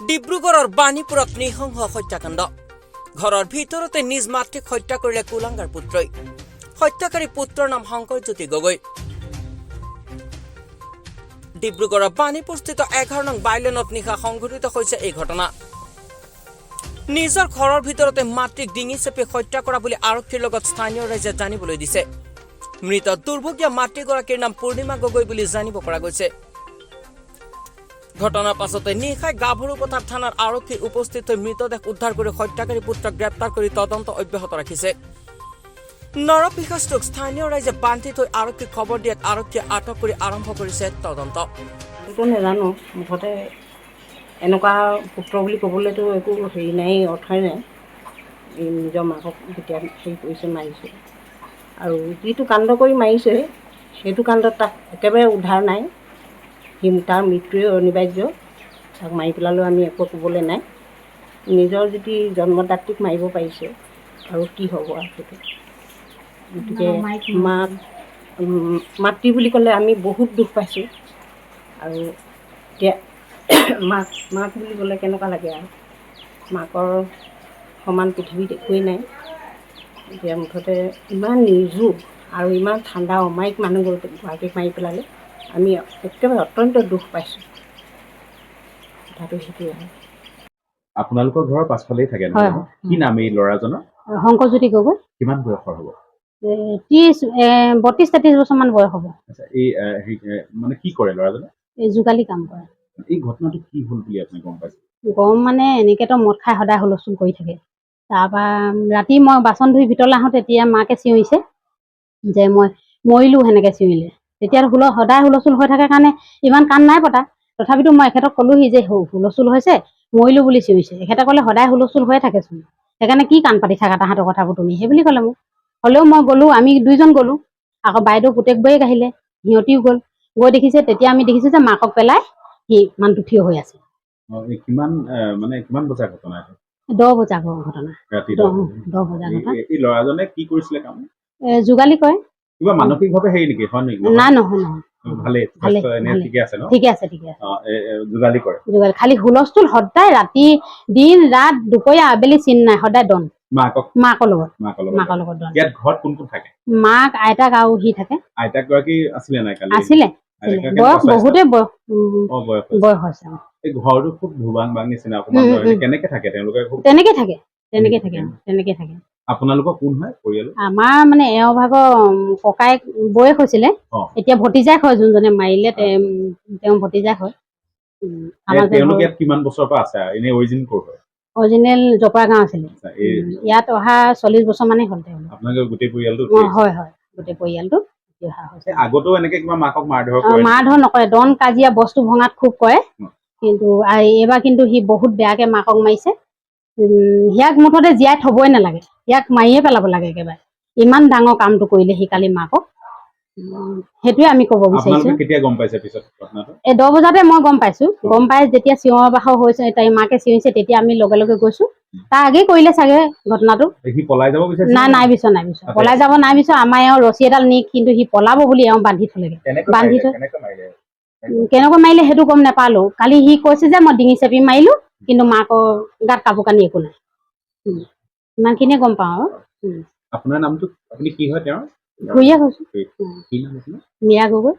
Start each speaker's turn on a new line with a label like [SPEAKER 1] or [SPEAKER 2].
[SPEAKER 1] ডিব্ৰুগড়ৰ বাণীপুৰত নৃশংস হত্যাকাণ্ড ঘৰৰ ভিতৰতে নিজ মাতৃক হত্যা কৰিলে কুলাঙ্গাৰ পুত্ৰই হত্যাকাৰী পুত্ৰৰ নাম শংকৰজ্যোতি গগৈ ডিব্ৰুগড়ৰ বাণীপুৰস্থিত 11 নং বাইলেনত নিশা সংঘটিত হৈছে এই ঘটনা নিজৰ ঘৰৰ ভিতৰতে মাতৃক ডিঙি চেপি হত্যা কৰা বুলি আৰক্ষীৰ লগত স্থানীয় ৰাইজে জানিবলৈ দিছে মৃত দুৰ্ভগীয়া মাতৃগৰাকীৰ নাম পূৰ্ণিমা গগৈ বুলি জানিব পৰা গৈছে ঘটনাৰ পাছতে নিশাই গাভৰুপথাৰ থানাৰ আৰক্ষী উপস্থিত হৈ মৃতদেহ উদ্ধাৰ কৰি হত্যাকাৰী পুত্ৰক গ্ৰেপ্তাৰ কৰি তদন্ত অব্যাহত ৰাখিছে নৰপিশাচটোক স্থানীয় ৰাইজে বান্ধি থৈ আৰক্ষীক খবৰ দিয়াত আৰক্ষীয়ে আটক কৰি আৰম্ভ কৰিছে তদন্ত
[SPEAKER 2] এইটো নাজানো মুঠতে এনেকুৱা পুত্ৰ বুলি ক'বলৈতো একো হেৰি নাই অৰ্থই নাই নিজৰ মাকক যেতিয়া হেৰি কৰিছে মাৰিছে আৰু যিটো কাণ্ড কৰি মাৰিছে সেইটো কাণ্ডত তাক একেবাৰে উদ্ধাৰ নাই তাৰ মৃত্যুৱে অনিবাৰ্য তাক মাৰি পেলালেও আমি একো ক'বলৈ নাই নিজৰ যদি জন্মদাত্ৰীক মাৰিব পাৰিছে আৰু কি হ'ব আৰু সেইটো গতিকে মাতৃ বুলি ক'লে আমি বহুত দুখ পাইছোঁ আৰু এতিয়া মাক বুলি ক'লে কেনেকুৱা লাগে আৰু মাকৰ সমান পৃথিৱীত একোৱেই নাই এতিয়া মুঠতে ইমান নিৰ্জীৱ আৰু ইমান ঠাণ্ডা অমায়িক মানুহগৰাকীক মাৰি পেলালে আমি একেবাৰে অত্যন্ত দুখ পাইছোঁ কথাটো সেইটোৱে হয়
[SPEAKER 3] আপোনালোকৰ ঘৰৰ পাছফালেই থাকে নহয় কি নাম এই ল'ৰাজনৰ
[SPEAKER 2] শংকৰজ্যোতি গগৈ
[SPEAKER 3] কিমান বয়সৰ হ'ব
[SPEAKER 2] 32-33 বছৰমান বয়স হ'ব
[SPEAKER 3] আচ্ছা এই মানে কি কৰে ল'ৰাজনে
[SPEAKER 2] এই যোগালী কাম কৰে
[SPEAKER 3] এই ঘটনাটো কি হ'ল বুলি আপুনি গম পাইছে
[SPEAKER 2] গৰম মানে এনেকৈতো মদ খাই সদায় হুলস্থুল কৰি থাকে তাৰপৰা ৰাতি মই বাচন ধুই ভিতৰলৈ আহোঁ তেতিয়া মাকে চিঞৰিছে যে মই মৰিলোঁ সেনেকৈ চিঞৰিলে তেতিয়া সদায় হুলস্থুল হৈ থাকে কাৰণে ইমান কাণ নাই পতা তথাপিতো মই এখেতক ক'লোহি যে হুলস্থুল হৈছে মৰিলোঁ বুলি চিঞৰিছে এখেতে ক'লে সদায় হুলস্থুল হৈয়ে থাকেচোন সেইকাৰণে কি কাণ পাতি থাকা তাহাঁতৰ কথাবোৰ তুমি সেই বুলি ক'লে মোক হ'লেও মই গ'লোঁ আমি দুইজন গ'লোঁ আকৌ বাইদেউ পুতেকবোৰেক আহিলে সিহঁতিও গ'ল গৈ দেখিছে তেতিয়া আমি দেখিছোঁ যে মাকক পেলাই সি মানুহটো থিয় হৈ আছে
[SPEAKER 3] কিমান বজাৰ ঘটনা
[SPEAKER 2] 10 বজাৰ ঘটনা
[SPEAKER 3] ৰাতি
[SPEAKER 2] 10 বজাৰ ঘটনা
[SPEAKER 3] এই ল'ৰাজনে কি কৰিছিলে কাম
[SPEAKER 2] যোগালী কৰে
[SPEAKER 3] কিবা মানসিকভাৱে হেৰি নেকি হয় নেকি
[SPEAKER 2] নাই নহয়
[SPEAKER 3] ভালেই ঠিকে আছে ন
[SPEAKER 2] ঠিকে আছে
[SPEAKER 3] যোগালী কৰে
[SPEAKER 2] যোগালী খালি হুলস্থুল সদায় ৰাতি দিন ৰাত দুপৰীয়া আবেলি চিন নাই সদায় দন মাকৰ লগত দন
[SPEAKER 3] ইয়াত ঘৰত কোন কোন থাকে
[SPEAKER 2] মাক আইতাক আৰু সি থাকে
[SPEAKER 3] আইতাক গৰাকী আছিলে নাই কালি
[SPEAKER 2] আছিলে বয়স বহুতেই বয়স হৈছে
[SPEAKER 3] এই ঘৰটো খুব ধুবাং বাং নিচিনা অকমান কেনেকে থাকে তেওঁলোকে
[SPEAKER 2] তেনেকে থাকে
[SPEAKER 3] আপোনালোকৰ কোন হয় পৰিয়াল
[SPEAKER 2] আমাৰ মানে এওঁ ভাগৰ ককায়েক বয়স হৈছিলে এতিয়া ভতিজাক হয় যোনজনে মাৰিলে তেওঁ ভতিজাক হয়
[SPEAKER 3] তেওঁলোকে ইয়াত কিমান বছৰৰ পৰা আছে এনে অৰিজিন ক'ৰ হয়
[SPEAKER 2] অৰিজিনেল জপৰা গাঁও আছিলে ইয়াত অহা 40 বছৰ মানেই হ'ল তেওঁলোক
[SPEAKER 3] আপোনালোকৰ গোটেই পৰিয়ালটো
[SPEAKER 2] হয় গোটেই পৰিয়ালটো
[SPEAKER 3] আগতো এনেকে কিবা মাকক মাৰধৰ
[SPEAKER 2] নকৰে দন কাজিয়া বস্তু ভঙাত খুব কৰে কিন্তু এইবাৰ কিন্তু সি বহুত বেয়াকে মাকক মাৰিছে ইয়াক মুঠতে জীয়াই থবই নালাগে ইয়াক মাৰিয়ে পেলাব লাগে একেবাৰে ইমান ডাঙৰ কামটো কৰিলে সি কালি মাকক সেইটোৱে আমি ক'ব বিচাৰিছোঁ
[SPEAKER 3] কেতিয়া গম পাইছে পিছত ঘটনাটো
[SPEAKER 2] এই 10 বজাতে মই গম পাইছোঁ গম পাই যেতিয়া চিঞৰ বাখৰ হৈছে তাই মাকে চিঞৰিছে তেতিয়া আমি লগে লগে গৈছোঁ তাৰ আগেই কৰিলে চাগে ঘটনাটো
[SPEAKER 3] পলাই যাব বিচাৰিছে
[SPEAKER 2] নাই বিচৰা পলাই যাব নাই বিচৰা আমাৰ এওঁ ৰছী এডাল নি কিন্তু সি পলাব বুলি এওঁ বান্ধি থলেগে বান্ধি থৈ কেনেকৈ মাৰিলে সেইটো গম নাপালো কালি সি কৈছে যে মই ডিঙি চেপি মাৰিলোঁ কিন্তু মাকৰ গাত কাপোৰ কানি একো নাই ইমানখিনিয়ে গম পাওঁ আৰু
[SPEAKER 3] আপোনাৰ নামটো আপুনি কি হয় তেওঁৰ
[SPEAKER 2] ঘূৰিয়ে কৈছোঁ
[SPEAKER 3] কি নাম আপোনাৰ
[SPEAKER 2] মীৰা গগৈ